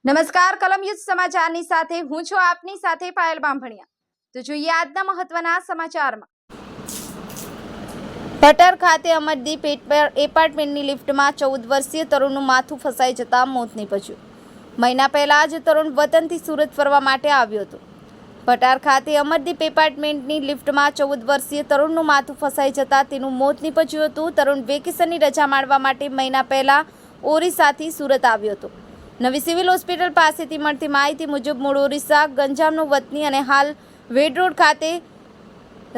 નમસ્કાર કલમ યુદ્ધ સમાચારની સાથે હું છું આપની સાથે પાયલ બાંભણિયા। તો જોઈએ આજના મહત્વના સમાચારમાં। ભટર ખાતે અમરદીપ એપાર્ટમેન્ટની લિફ્ટમાં 14 વર્ષીય તરુણનું માથું ફસાઈ જતા મોત નીપજ્યું। મહિના પહેલા જ તરુણ વતનથી સુરત ફરવા માટે આવ્યો હતો। ભટાર ખાતે અમરદીપ એપાર્ટમેન્ટની લિફ્ટમાં 14 વર્ષીય તરુણનું માથું ફસાઈ જતા તેનું મોત નીપજ્યું હતું। તરુણ વેકેશનની રજા માણવા માટે મહિના પહેલા ઓરિસ્સાથી સુરત આવ્યો હતો। નવી સિવિલ હોસ્પિટલ પાસેથી મળતી માહિતી મુજબ મૂળ ઓરિસ્સા ગંજામનો વતની અને હાલ વેડ રોડ ખાતે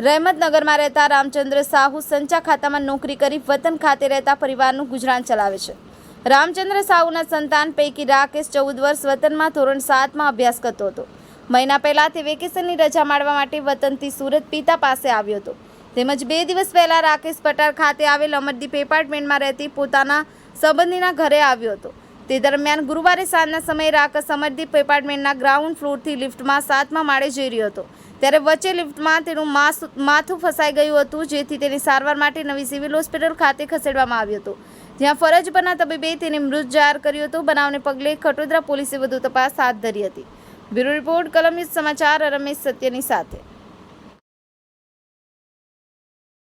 રહેમતનગરમાં રહેતા રામચંદ્ર સાહુ સંચા ખાતામાં નોકરી કરી વતન ખાતે રહેતા પરિવારનું ગુજરાન ચલાવે છે। રામચંદ્ર સાહુના સંતાન પૈકી રાકેશ 14 વર્ષ વતનમાં ધોરણ 7માં અભ્યાસ કરતો હતો। મહિના પહેલા તે વેકેશનની રજા માણવા માટે વતનથી સુરત પિતા પાસે આવ્યો હતો। તેમજ 2 દિવસ પહેલા રાકેશ પટાર ખાતે આવેલ અમરદીપ એપાર્ટમેન્ટમાં રહેતી પોતાના સંબંધીના ઘરે આવ્યો હતો। તે દરમિયાન ગુરુવારે સાંજના સમયે રાકેશ અમરદીપ એપાર્ટમેન્ટના ગ્રાઉન્ડ ફ્લોરથી લિફ્ટમાં 7મા માળે જઈ રહ્યો હતો। ત્યારે વચ્ચે લિફ્ટમાં તેનું માથું ફસાઈ ગયું હતું, જેથી તેને સારવાર માટે નવી સિવિલ હોસ્પિટલ ખાતે ખસેડવામાં આવ્યો હતો, જ્યાં ફરજ પરના તબીબે તેને મૃત જાહેર કર્યો હતો। બનાવને પગલે ખટોદરા પોલીસે વધુ તપાસ હાથ ધરી હતી। બ્યુરો રિપોર્ટ કલમ યુદ્ધ સમાચાર, રમેશ સત્યની સાથે।